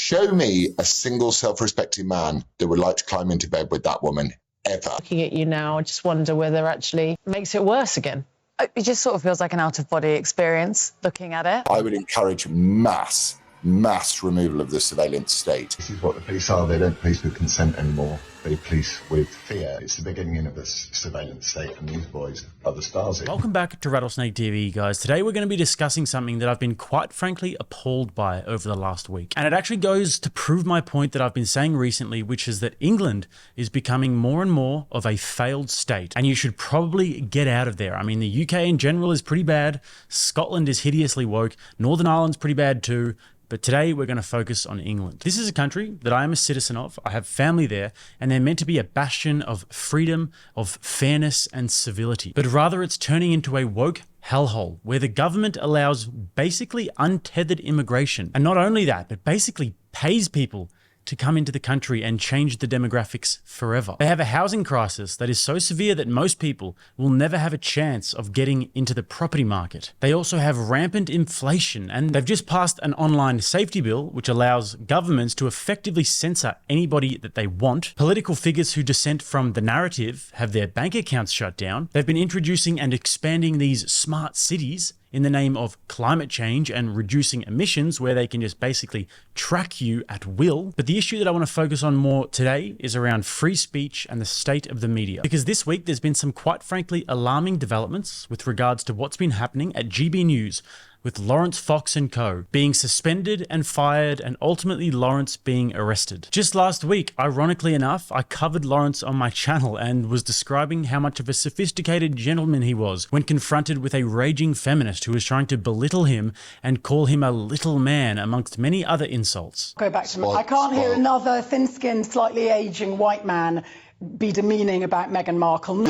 Show me a single self-respecting man that would like to climb into bed with that woman, ever. Looking at you now, I just wonder whether actually makes it worse again. It just sort of feels like an out-of-body experience, looking at it. I would encourage mass removal of the surveillance state. This is what the police are. They don't police with consent anymore. They police with fear. It's the beginning of a surveillance state, and these boys are the stars. Welcome back to Rattlesnake TV, guys. Today we're going to be discussing something that I've been quite frankly appalled by over the last week. And it actually goes to prove my point that I've been saying recently, which is that England is becoming more and more of a failed state. And you should probably get out of there. I mean, the UK in general is pretty bad. Scotland is hideously woke. Northern Ireland's pretty bad too. But today we're going to focus on England. This is a country that I am a citizen of. I have family there, and they're meant to be a bastion of freedom, of fairness and civility. But rather it's turning into a woke hellhole where the government allows basically untethered immigration. And not only that, but basically pays people to come into the country and change the demographics forever. They have a housing crisis that is so severe that most people will never have a chance of getting into the property market. They also have rampant inflation, and they've just passed an online safety bill which allows governments to effectively censor anybody that they want. Political figures who dissent from the narrative have their bank accounts shut down. They've been introducing and expanding these smart cities in the name of climate change and reducing emissions, where they can just basically track you at will. But the issue that I want to focus on more today is around free speech and the state of the media. Because this week there's been some quite frankly alarming developments with regards to what's been happening at GB News, with Laurence Fox and co. being suspended and fired, and ultimately Laurence being arrested. Just last week, ironically enough, I covered Laurence on my channel and was describing how much of a sophisticated gentleman he was when confronted with a raging feminist who was trying to belittle him and call him a little man, amongst many other insults. Go back to I can't hear another thin-skinned, slightly aging white man be demeaning about Meghan Markle.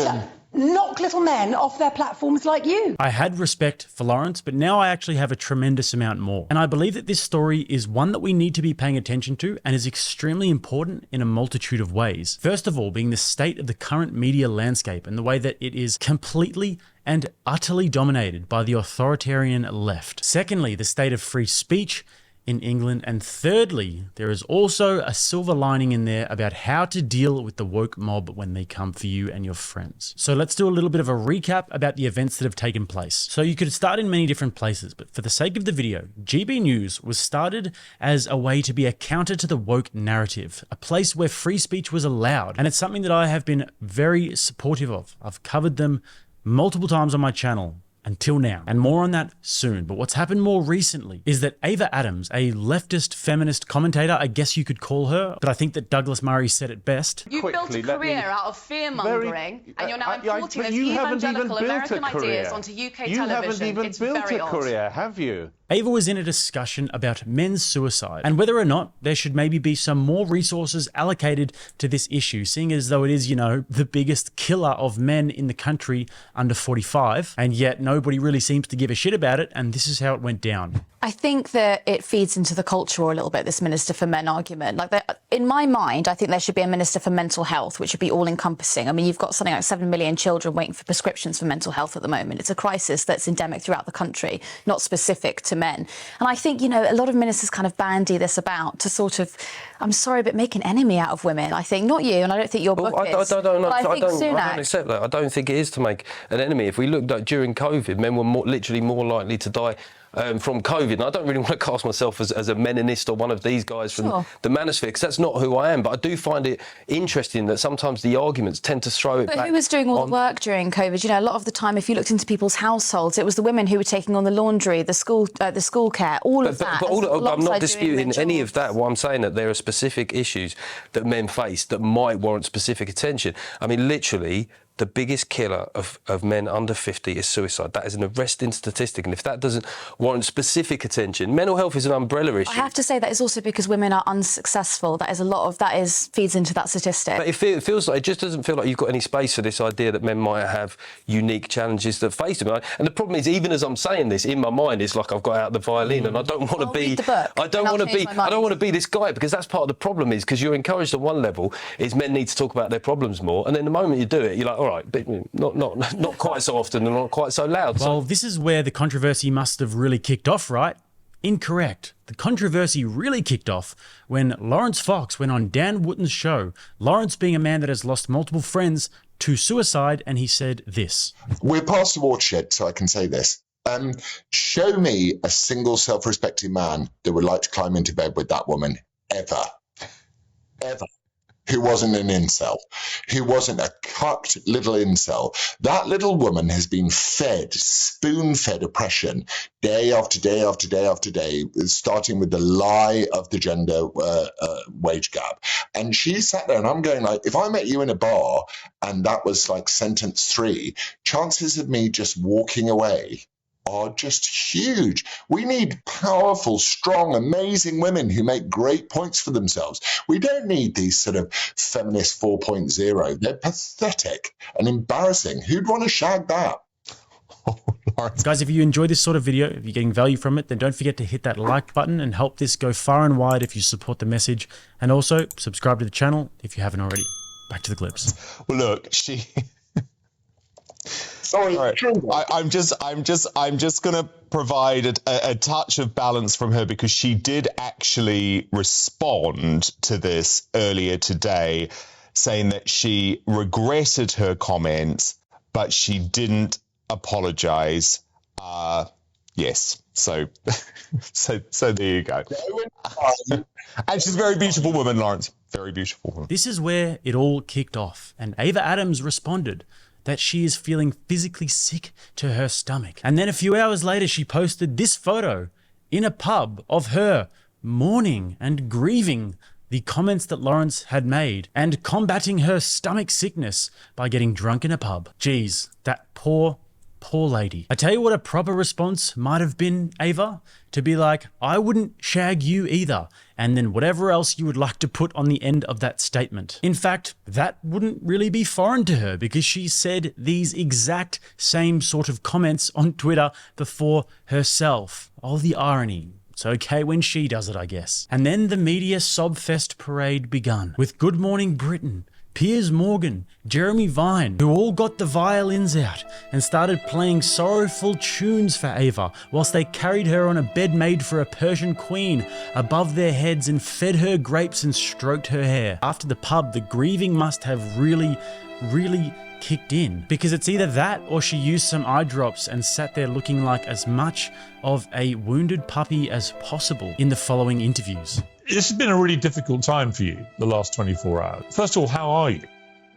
Knock little men off their platforms like you. I had respect for Laurence, but now I actually have a tremendous amount more. And I believe that this story is one that we need to be paying attention to and is extremely important in a multitude of ways. First of all, being the state of the current media landscape and the way that it is completely and utterly dominated by the authoritarian left. Secondly, the state of free speech in England. And thirdly, there is also a silver lining in there about how to deal with the woke mob when they come for you and your friends. So let's do a little bit of a recap about the events that have taken place. So you could start in many different places, but for the sake of the video, GB News was started as a way to be a counter to the woke narrative, a place where free speech was allowed. And it's something that I have been very supportive of. I've covered them multiple times on my channel until now, and more on that soon. But what's happened more recently is that Ava Adams, a leftist feminist commentator, I guess you could call her, but I think that Douglas Murray said it best. You built a career out of fear-mongering, and you're now importing those evangelical American ideas onto UK television. You haven't even built a career, have you? Ava was in a discussion about men's suicide and whether or not there should maybe be some more resources allocated to this issue, seeing as though it is, you know, the biggest killer of men in the country under 45, and yet nobody really seems to give a shit about it, and this is how it went down. I think that it feeds into the culture a little bit, this Minister for Men argument. Like, in my mind, I think there should be a Minister for Mental Health, which would be all-encompassing. I mean, you've got something like 7 million children waiting for prescriptions for mental health at the moment. It's a crisis that's endemic throughout the country, not specific to men. And I think, you know, a lot of ministers kind of bandy this about to sort of, I'm sorry, but make an enemy out of women. I think, not you, and I don't think your book is. I don't accept that. I don't think it is to make an enemy. If we looked at during COVID, men were literally more likely to die from COVID. And I don't really want to cast myself as a meninist or one of these guys from the manosphere, because that's not who I am. But I do find it interesting that sometimes the arguments tend to throw it back. But who was doing all the work during COVID? You know, a lot of the time, if you looked into people's households, it was the women who were taking on the laundry, the school care, all of that. But I'm not disputing any of that. What I'm saying that there are specific issues that men face that might warrant specific attention. I mean, literally, the biggest killer of men under 50 is suicide. That is an arresting statistic. And if that doesn't warrant specific attention, mental health is an umbrella issue. I have to say that is also because women are unsuccessful. That is a lot of that feeds into that statistic. But it feels like, it just doesn't feel like you've got any space for this idea that men might have unique challenges that face them. And the problem is, even as I'm saying this, in my mind, it's like I've got out the violin and I don't want to be. I don't want to be this guy, because that's part of the problem. Is because you're encouraged at one level is men need to talk about their problems more, and then the moment you do it, you're like, all right, but not quite so often and not quite so loud. Well, this is where the controversy must have really kicked off, right? Incorrect. The controversy really kicked off when Laurence Fox went on Dan Wootton's show, Laurence being a man that has lost multiple friends to suicide, and he said this. We're past the watershed, so I can say this. Show me a single self-respecting man that would like to climb into bed with that woman, ever, who wasn't an incel, who wasn't a cucked little incel. That little woman has been fed, spoon-fed oppression day after day after day after day, starting with the lie of the gender wage gap. And she sat there, and I'm going like, if I met you in a bar and that was like sentence 3, chances of me just walking away are just huge. We need powerful, strong, amazing women who make great points for themselves. We don't need these sort of feminist 4.0. They're pathetic and embarrassing. Who'd want to shag that? Guys, if you enjoy this sort of video, if you're getting value from it, then don't forget to hit that like button and help this go far and wide if you support the message. And also subscribe to the channel if you haven't already. Back to the clips. Well, look, Sorry, right. I'm just going to provide a touch of balance from her, because she did actually respond to this earlier today, saying that she regretted her comments, but she didn't apologize. Yes. So there you go. And she's a very beautiful woman, Laurence. Very beautiful woman. This is where it all kicked off, and Ava Adams responded that she is feeling physically sick to her stomach. And then a few hours later, she posted this photo in a pub of her mourning and grieving the comments that Laurence had made and combating her stomach sickness by getting drunk in a pub. Geez, that poor lady. I tell you what a proper response might have been, Ava, to be like, I wouldn't shag you either, and then whatever else you would like to put on the end of that statement. In fact, that wouldn't really be foreign to her, because she said these exact same sort of comments on Twitter before herself. Oh, the irony. It's okay when she does it, I guess. And then the media sobfest parade begun, with Good Morning Britain, Piers Morgan, Jeremy Vine, who all got the violins out and started playing sorrowful tunes for Ava, whilst they carried her on a bed made for a Persian queen above their heads and fed her grapes and stroked her hair. After the pub, the grieving must have really kicked in, because it's either that or she used some eye drops and sat there looking like as much of a wounded puppy as possible in the following interviews. This has been a really difficult time for you, the last 24 hours. First of all, how are you?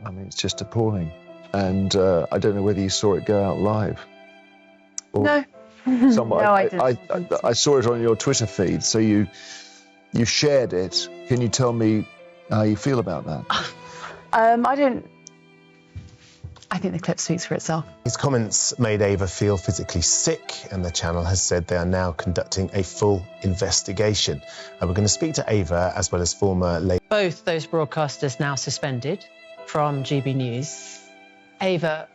I mean, it's just appalling. And I don't know whether you saw it go out live. No. No, I didn't. I saw it on your Twitter feed, so you shared it. Can you tell me how you feel about that? I think the clip speaks for itself. His comments made Ava feel physically sick, and the channel has said they are now conducting a full investigation. We're going to speak to Ava as well as former Labour. Both those broadcasters now suspended from GB News. Ava,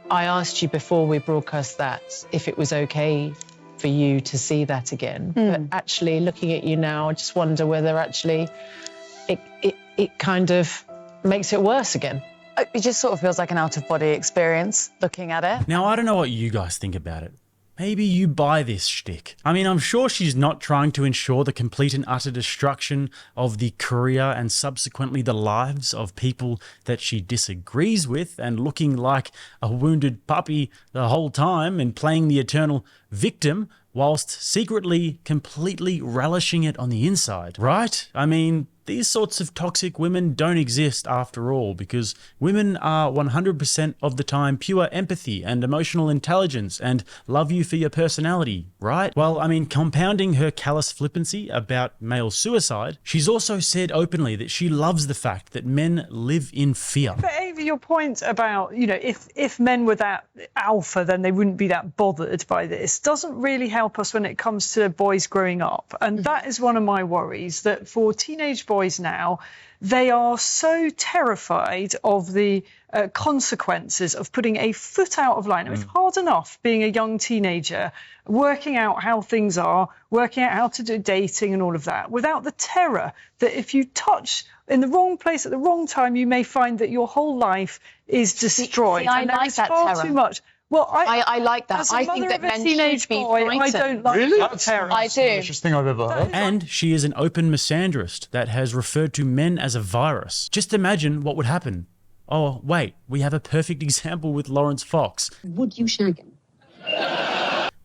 I asked you before we broadcast that if it was okay for you to see that again. But actually, looking at you now, I just wonder whether actually it kind of makes it worse again. It just sort of feels like an out-of-body experience looking at it. Now, I don't know what you guys think about it. Maybe you buy this shtick. I mean, I'm sure she's not trying to ensure the complete and utter destruction of the career and subsequently the lives of people that she disagrees with, and looking like a wounded puppy the whole time and playing the eternal victim whilst secretly completely relishing it on the inside, right? I mean, these sorts of toxic women don't exist after all, because women are 100% of the time pure empathy and emotional intelligence and love you for your personality, right? Well, I mean, compounding her callous flippancy about male suicide, she's also said openly that she loves the fact that men live in fear. But Ava, your point about, you know, if men were that alpha, then they wouldn't be that bothered by this, doesn't really help us when it comes to boys growing up. And that is one of my worries, that for teenage boys now, they are so terrified of the consequences of putting a foot out of line. It's hard enough being a young teenager, working out how things are, working out how to do dating and all of that, without the terror that if you touch in the wrong place at the wrong time, you may find that your whole life is destroyed. See, I like that terror. Too much Well, I like that. I think that men should be frightened. I don't like That's I do. the richest thing I've ever heard. And she is an open misandrist that has referred to men as a virus. Just imagine what would happen. Oh, wait, we have a perfect example with Laurence Fox. Would you shag him?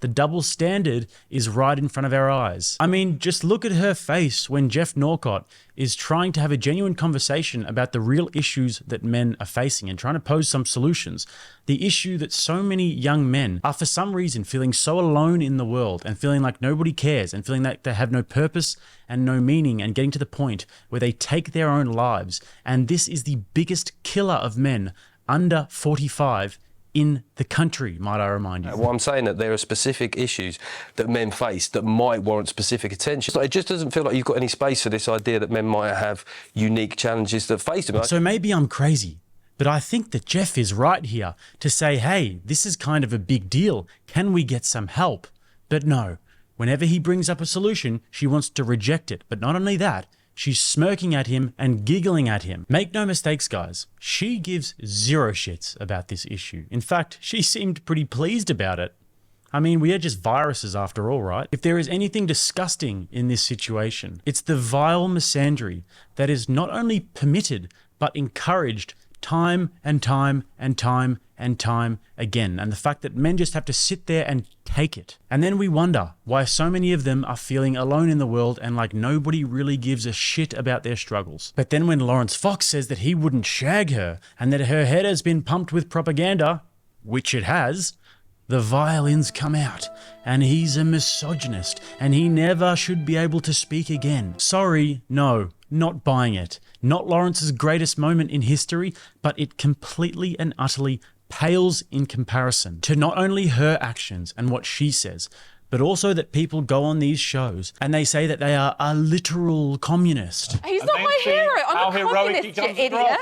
The double standard is right in front of our eyes. I mean, just look at her face when Jeff Norcott is trying to have a genuine conversation about the real issues that men are facing and trying to pose some solutions. The issue that so many young men are for some reason feeling so alone in the world and feeling like nobody cares and feeling like they have no purpose and no meaning and getting to the point where they take their own lives. And this is the biggest killer of men under 45 in the country, might I remind you. Well, I'm saying that there are specific issues that men face that might warrant specific attention. It just doesn't feel like you've got any space for this idea that men might have unique challenges that face them. So maybe I'm crazy, but I think that Jeff is right here to say, hey, this is kind of a big deal. Can we get some help? But no, whenever he brings up a solution, she wants to reject it. But not only that, she's smirking at him and giggling at him. Make no mistakes, guys. She gives zero shits about this issue. In fact, she seemed pretty pleased about it. I mean, we are just viruses after all, right? If there is anything disgusting in this situation, it's the vile misandry that is not only permitted, but encouraged time and time and time and time again. And the fact that men just have to sit there and take it. And then we wonder why so many of them are feeling alone in the world and like nobody really gives a shit about their struggles. But then when Laurence Fox says that he wouldn't shag her and that her head has been pumped with propaganda, which it has, the violins come out and he's a misogynist and he never should be able to speak again. Sorry, no, not buying it. Not Lawrence's greatest moment in history, but it completely and utterly pales in comparison to not only her actions and what she says, but also that people go on these shows and they say that they are a literal communist. He's not my hero. I'm a communist, you idiot.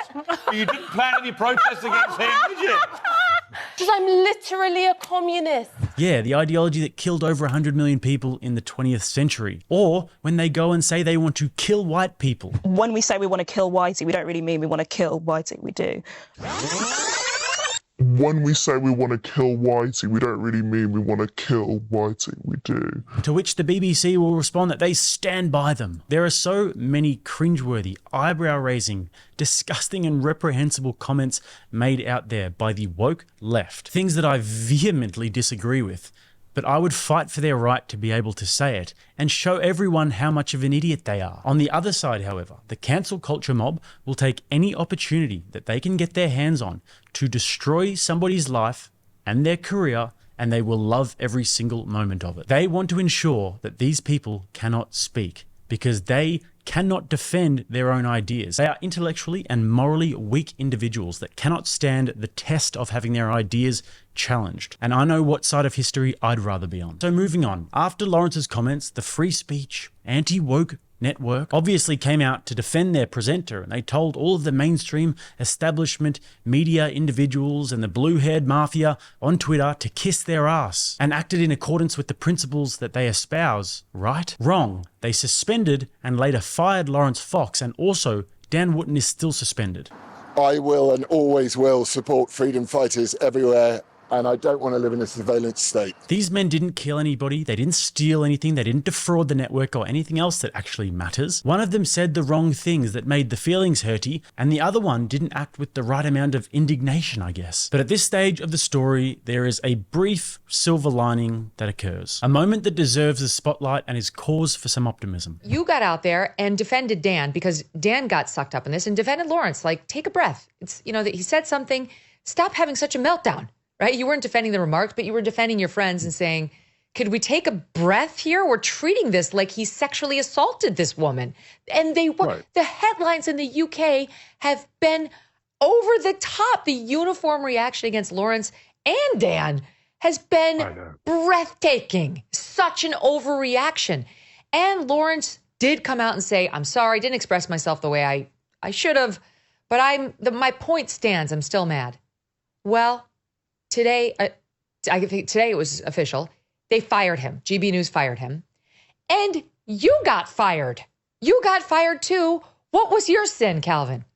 You didn't plan any protests against him, did you? Because I'm literally a communist. Yeah, the ideology that killed over 100 million people in the 20th century. Or when they go and say they want to kill white people. When we say we want to kill whitey, we don't really mean we want to kill whitey, we do. When we say we want to kill whitey, we don't really mean we want to kill whitey, we do. To which the BBC will respond that they stand by them. There are so many cringeworthy, eyebrow-raising, disgusting and reprehensible comments made out there by the woke left. Things that I vehemently disagree with. But I would fight for their right to be able to say it and show everyone how much of an idiot they are. On the other side, however, the cancel culture mob will take any opportunity that they can get their hands on to destroy somebody's life and their career, and they will love every single moment of it. They want to ensure that these people cannot speak because they cannot defend their own ideas. They are intellectually and morally weak individuals that cannot stand the test of having their ideas challenged. And I know what side of history I'd rather be on. So moving on, after Lawrence's comments, the free speech, anti-woke network obviously came out to defend their presenter, and they told all of the mainstream establishment media individuals and the blue-haired mafia on Twitter to kiss their ass and acted in accordance with the principles that they espouse, right? Wrong. They suspended and later fired Laurence Fox, and also Dan Wootton is still suspended. I will and always will support freedom fighters everywhere, and I don't want to live in a surveillance state. These men didn't kill anybody, they didn't steal anything, they didn't defraud the network or anything else that actually matters. One of them said the wrong things that made the feelings hurty, and the other one didn't act with the right amount of indignation, I guess. But at this stage of the story, there is a brief silver lining that occurs. A moment that deserves the spotlight and is cause for some optimism. You got out there and defended Dan because Dan got sucked up in this, and defended Laurence. Like, take a breath. It's, you know, that he said something. Stop having such a meltdown. Right? You weren't defending the remarks, but you were defending your friends and saying, could we take a breath here? We're treating this like he sexually assaulted this woman. And they were, right. The headlines in the UK have been over the top. The uniform reaction against Laurence and Dan has been breathtaking. Such an overreaction. And Laurence did come out and say, I'm sorry, I didn't express myself the way I should have, but my point stands. I'm still mad. Well, today, I think today it was official. They fired him. GB News fired him. And you got fired. You got fired too. What was your sin, Calvin?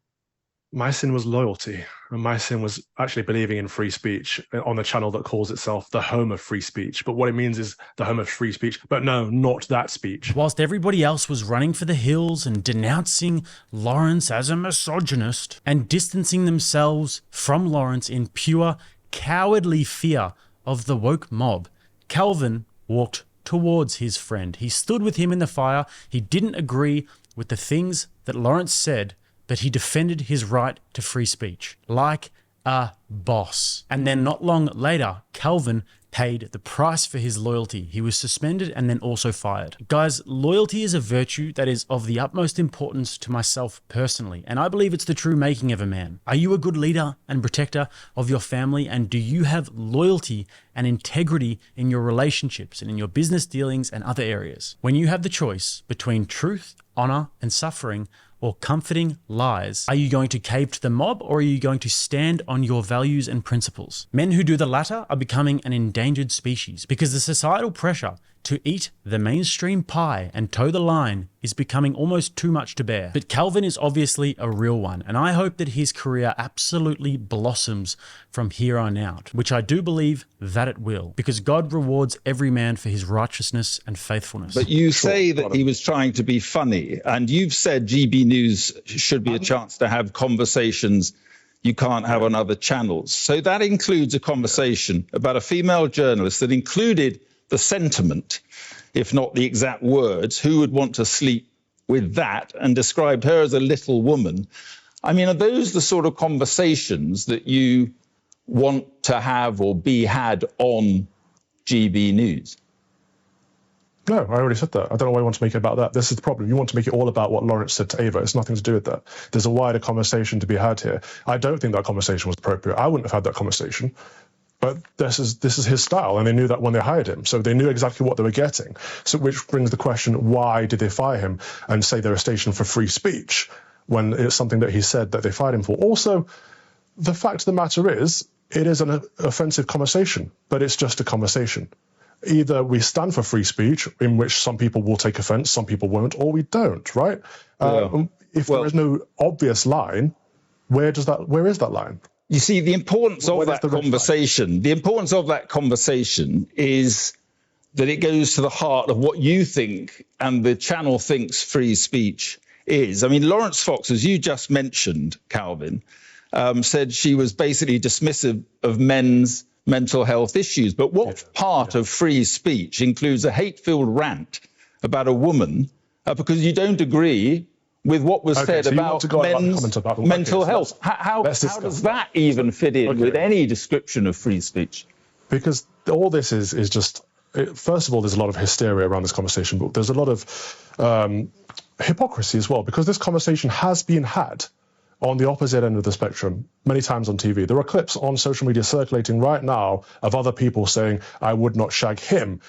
My sin was loyalty, and my sin was actually believing in free speech on a channel that calls itself the home of free speech. But what it means is the home of free speech, but no, not that speech. Whilst everybody else was running for the hills and denouncing Laurence as a misogynist and distancing themselves from Laurence in pure cowardly fear of the woke mob, Calvin walked towards his friend. He stood with him in the fire. He didn't agree with the things that Laurence said, but he defended his right to free speech like a boss. And then not long later, Calvin paid the price for his loyalty. He was suspended and then also fired. Guys, loyalty is a virtue that is of the utmost importance to myself personally, and I believe it's the true making of a man. Are you a good leader and protector of your family, and do you have loyalty and integrity in your relationships and in your business dealings and other areas? When you have the choice between truth, honor, and suffering, or comforting lies, are you going to cave to the mob, or are you going to stand on your values and principles? Men who do the latter are becoming an endangered species because the societal pressure to eat the mainstream pie and toe the line is becoming almost too much to bear. But Calvin is obviously a real one, and I hope that his career absolutely blossoms from here on out, which I do believe that it will, because God rewards every man for his righteousness and faithfulness. But you say that he was trying to be funny, and you've said GB News should be a chance to have conversations you can't have on other channels. So that includes a conversation about a female journalist that included the sentiment, if not the exact words, who would want to sleep with that, and described her as a little woman. I mean, are those the sort of conversations that you want to have or be had on GB News? No, I already said that. I don't know why you want to make it about that. This is the problem. You want to make it all about what Laurence said to Ava. It's nothing to do with that. There's a wider conversation to be had here. I don't think that conversation was appropriate. I wouldn't have had that conversation. But this is his style, and they knew that when they hired him. So they knew exactly what they were getting. So which brings the question, why did they fire him and say they're a station for free speech when it's something that he said that they fired him for? Also, the fact of the matter is, it is an offensive conversation, but it's just a conversation. Either we stand for free speech, in which some people will take offense, some people won't, or we don't, right? If there is no obvious line, where is that line? You see, the importance of that conversation is that it goes to the heart of what you think and the channel thinks free speech is. I mean, Laurence Fox, as you just mentioned, Calvin, said she was basically dismissive of men's mental health issues. But what part of free speech includes a hate-filled rant about a woman because you don't agree with what was said about men's mental health? How does that even fit in with any description of free speech? Because all this is just, first of all, there's a lot of hysteria around this conversation, but there's a lot of hypocrisy as well, because this conversation has been had on the opposite end of the spectrum many times on TV. There are clips on social media circulating right now of other people saying, I would not shag him,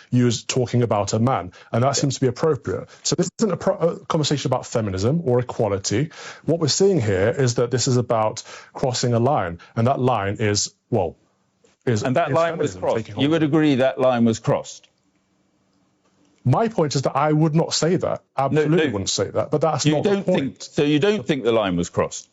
talking about a man. And that seems to be appropriate. So this isn't a conversation about feminism or equality. What we're seeing here is that this is about crossing a line. And that line is, and that line was crossed. You would agree that line was crossed? My point is that I would not say that. Absolutely wouldn't say that. But that's not the point. So you don't think the line was crossed?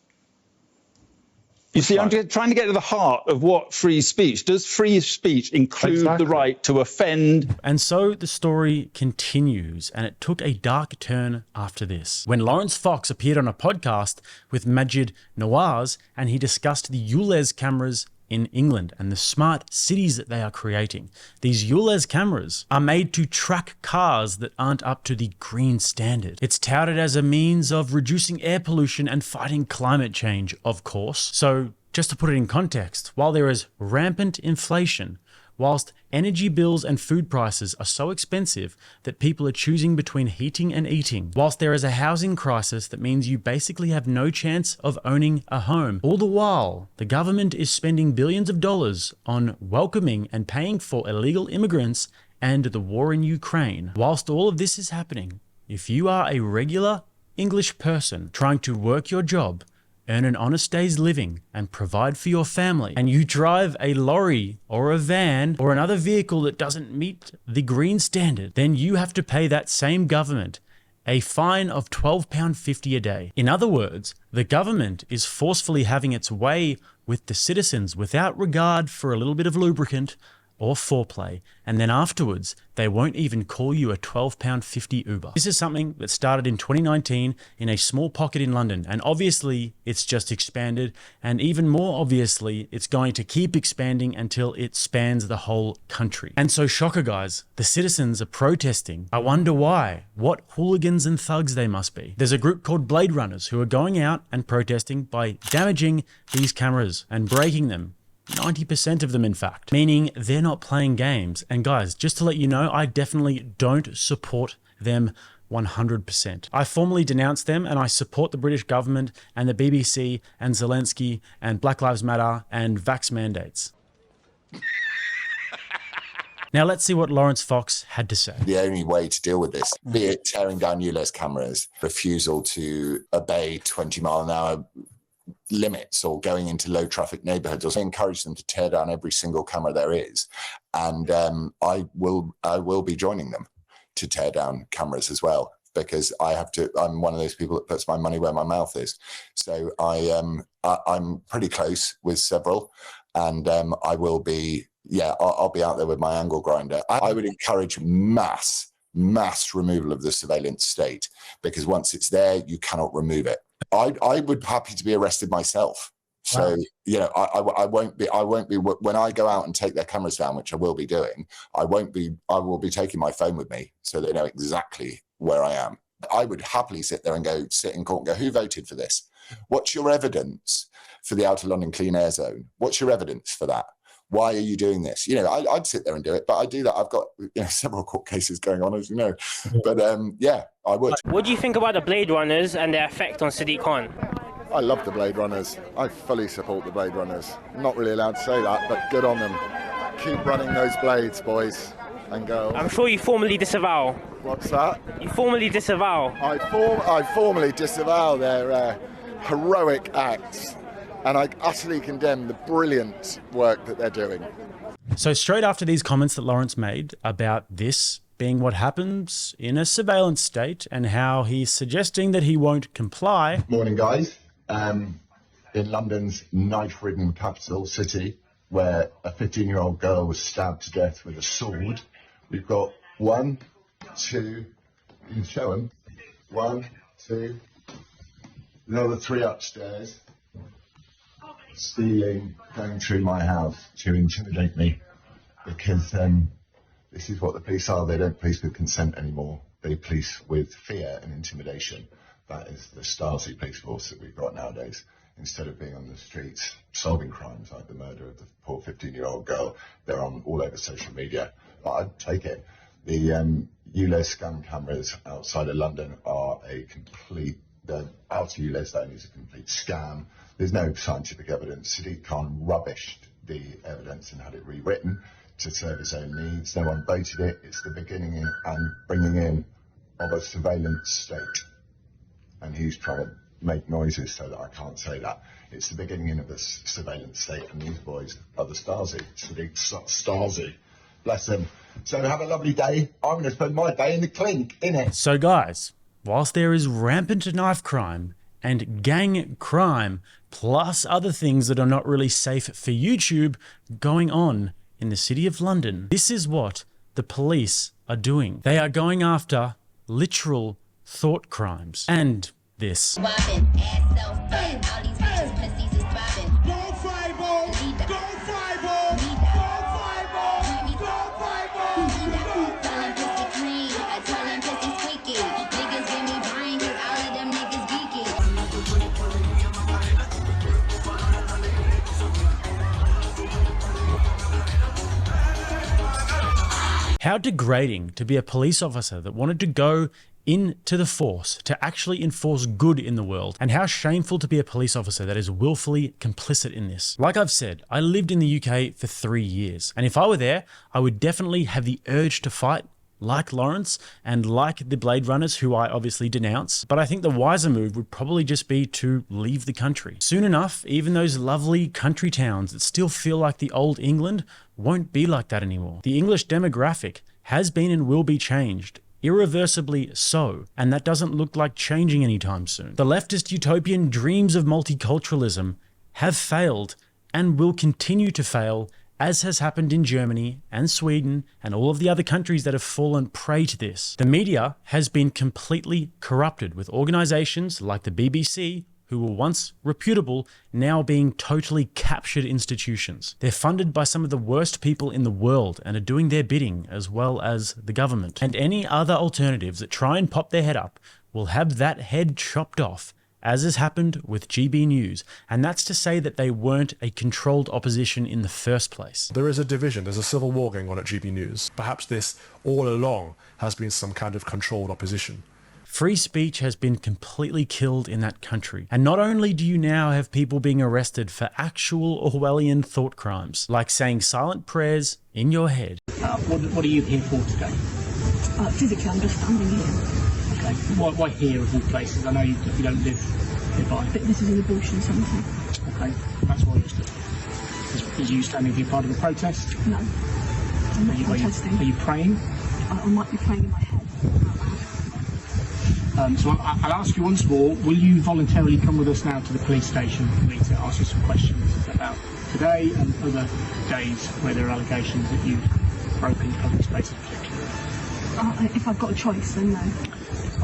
You see, I'm trying to get to the heart of what free speech. Does free speech include the right to offend? And so the story continues, and it took a dark turn after this. When Laurence Fox appeared on a podcast with Majid Nawaz, and he discussed the ULEZ cameras in England and the smart cities that they are creating. These ULEZ cameras are made to track cars that aren't up to the green standard. It's touted as a means of reducing air pollution and fighting climate change, of course. So just to put it in context, while there is rampant inflation, whilst energy bills and food prices are so expensive that people are choosing between heating and eating, whilst there is a housing crisis that means you basically have no chance of owning a home, all the while the government is spending billions of dollars on welcoming and paying for illegal immigrants and the war in Ukraine. Whilst all of this is happening, if you are a regular English person trying to work your job, earn an honest day's living, and provide for your family, and you drive a lorry or a van or another vehicle that doesn't meet the green standard, then you have to pay that same government a fine of £12.50 a day. In other words, the government is forcefully having its way with the citizens without regard for a little bit of lubricant or foreplay, and then afterwards they won't even call you a £12.50 Uber. This is something that started in 2019 in a small pocket in London, and obviously it's just expanded, and even more obviously it's going to keep expanding until it spans the whole country. And so shocker guys, the citizens are protesting. I wonder why. What hooligans and thugs they must be. There's a group called Blade Runners who are going out and protesting by damaging these cameras and breaking them. 90% of them, in fact, meaning they're not playing games. And guys, just to let you know, I definitely don't support them 100%. I formally denounce them, and I support the British government and the BBC and Zelensky and Black Lives Matter and vax mandates. Now let's see what Laurence Fox had to say. The only way to deal with this, be it tearing down ULEZ cameras, refusal to obey 20-mile-an-hour limits, or going into low traffic neighborhoods, or encourage them to tear down every single camera there is. And I will be joining them to tear down cameras as well, because I'm one of those people that puts my money where my mouth is. So I'm pretty close with several, and I will be, I'll be out there with my angle grinder. I would encourage mass removal of the surveillance state, because once it's there, you cannot remove it. I would be happy to be arrested myself. So, I won't be, when I go out and take their cameras down, which I will be doing, I will be taking my phone with me so they know exactly where I am. I would happily sit there and sit in court and go, who voted for this? What's your evidence for the Outer London Clean Air Zone? What's your evidence for that? Why are you doing this? I'd sit there and do it, but I do that. I've got several court cases going on, as you know. But I would. What do you think about the Blade Runners and their effect on Sadiq Khan? I love the Blade Runners. I fully support the Blade Runners. I'm not really allowed to say that, but good on them. Keep running those blades, boys and girls. I'm sure you formally disavow. What's that? You formally disavow. I formally disavow their heroic acts. And I utterly condemn the brilliant work that they're doing. So straight after these comments that Laurence made about this being what happens in a surveillance state, and how he's suggesting that he won't comply. Morning, guys. In London's knife-ridden capital city, where a 15-year-old girl was stabbed to death with a sword, we've got 1, 2, you can show them, 1, 2, another 3 upstairs, stealing, going through my house to intimidate me, because this is what the police are. They don't police with consent anymore. They police with fear and intimidation. That is the Stasi police force that we've got nowadays. Instead of being on the streets solving crimes like the murder of the poor 15-year-old girl, they're on all over social media. But I'd take it. The ULEZ scam cameras outside of London are the outer ULEZ zone is a complete scam. There's no scientific evidence. Sadiq Khan rubbished the evidence and had it rewritten to serve his own needs. No one voted it. It's the beginning and bringing in of a surveillance state. And he's trying to make noises so that I can't say that. It's the beginning of a surveillance state, and these boys are the Stasi. Stasi. Bless them. So have a lovely day. I'm going to spend my day in the clink, innit? So guys, whilst there is rampant knife crime and gang crime, plus other things that are not really safe for YouTube going on in the City of London, this is what the police are doing. They are going after literal thought crimes. And this. How degrading to be a police officer that wanted to go into the force to actually enforce good in the world, and how shameful to be a police officer that is willfully complicit in this. Like I've said, I lived in the UK for 3 years, and if I were there, I would definitely have the urge to fight like Laurence and like the Blade Runners, who I obviously denounce, but I think the wiser move would probably just be to leave the country. Soon enough, even those lovely country towns that still feel like the old England won't be like that anymore. The English demographic has been and will be changed irreversibly so, and that doesn't look like changing anytime soon. The leftist utopian dreams of multiculturalism have failed and will continue to fail, as has happened in Germany and Sweden and all of the other countries that have fallen prey to this. The media has been completely corrupted, with organizations like the BBC, who were once reputable, now being totally captured institutions. They're funded by some of the worst people in the world and are doing their bidding, as well as the government. And any other alternatives that try and pop their head up will have that head chopped off, as has happened with GB News, and that's to say that they weren't a controlled opposition in the first place. There is a division, there's a civil war going on at GB News. Perhaps this, all along, has been some kind of controlled opposition. Free speech has been completely killed in that country. And not only do you now have people being arrested for actual Orwellian thought crimes, like saying silent prayers in your head. What are you here for today? Physically, I'm just standing here. Okay. Why here of all places? I know you don't live nearby. But this is an abortion centre. Okay, that's why you're stood. Is you standing here part of the protest? No. I'm not protesting. Are you praying? I might be praying in my head. So I'll ask you once more, will you voluntarily come with us now to the police station for me to ask you some questions about today and other days where there are allegations that you've broken public space in particular? If I've got a choice, then no.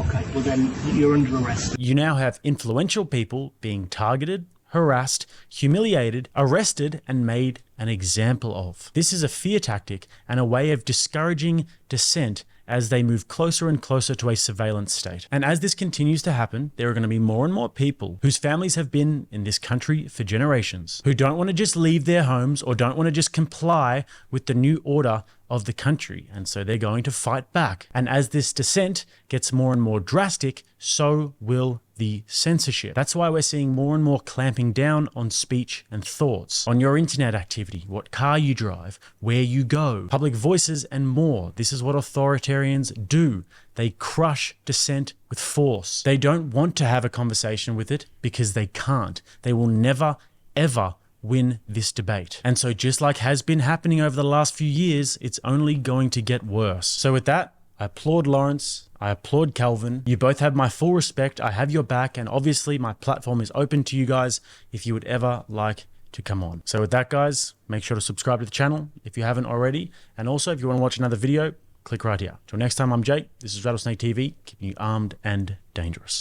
Okay, well then you're under arrest. You now have influential people being targeted, harassed, humiliated, arrested, and made an example of. This is a fear tactic and a way of discouraging dissent as they move closer and closer to a surveillance state. And as this continues to happen, there are going to be more and more people whose families have been in this country for generations, who don't want to just leave their homes or don't want to just comply with the new order of the country. And so they're going to fight back. And as this dissent gets more and more drastic, so will the censorship. That's why we're seeing more and more clamping down on speech and thoughts, on your internet activity, what car you drive, where you go, public voices, and more. This is what authoritarians do. They crush dissent with force. They don't want to have a conversation with it because they can't. They will never, ever win this debate. And so just like has been happening over the last few years, it's only going to get worse. So with that, I applaud Laurence, I applaud Calvin. You both have my full respect, I have your back, and obviously my platform is open to you guys if you would ever like to come on. So with that, guys, make sure to subscribe to the channel if you haven't already. And also, if you want to watch another video, click right here. Till next time, I'm Jake. This is Rattlesnake TV, keeping you armed and dangerous.